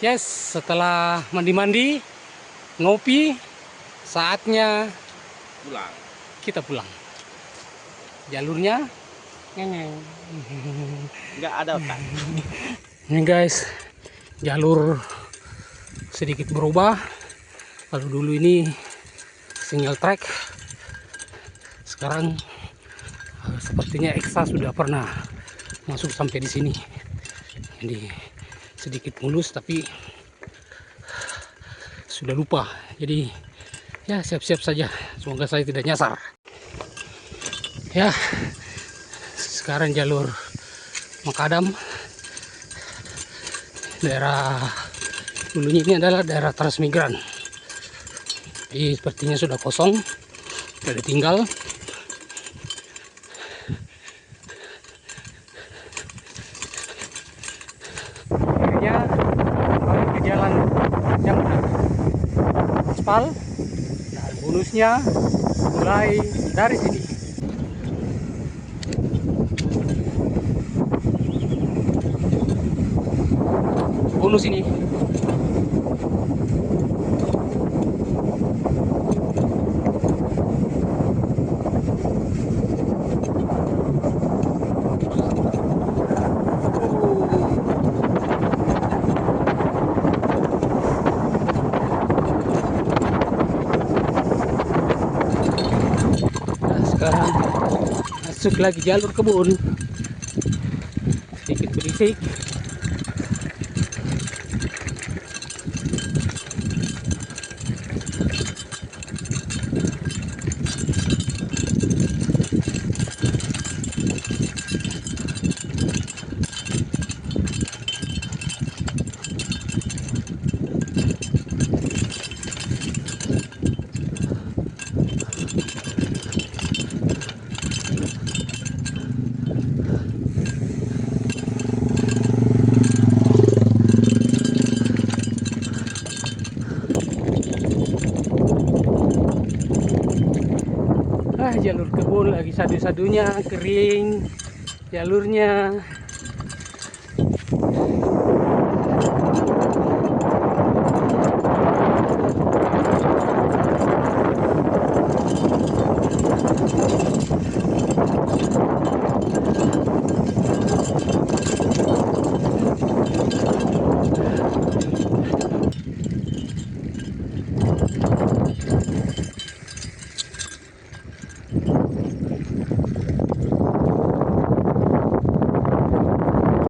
Yes, setelah mandi-mandi, ngopi, saatnya pulang. kita pulang. Jalurnya ngeng. Nggak ada otak. Ini guys, jalur sedikit berubah. Kalau dulu ini single track, sekarang sepertinya Eksa sudah pernah masuk sampai di sini. Jadi sedikit mulus tapi sudah lupa. Jadi ya siap-siap saja. Semoga saya tidak nyasar. Ya, sekarang jalur Makadam. Daerah dulunya ini adalah daerah transmigran. Jadi sepertinya sudah kosong, sudah ditinggal. Akhirnya kembali ke jalan yang benar, aspal, dan bonusnya mulai dari sini. Bonus ini sekarang masuk lagi jalur kebun, sedikit berisik. Jalur kebun lagi sadu-sadunya kering jalurnya.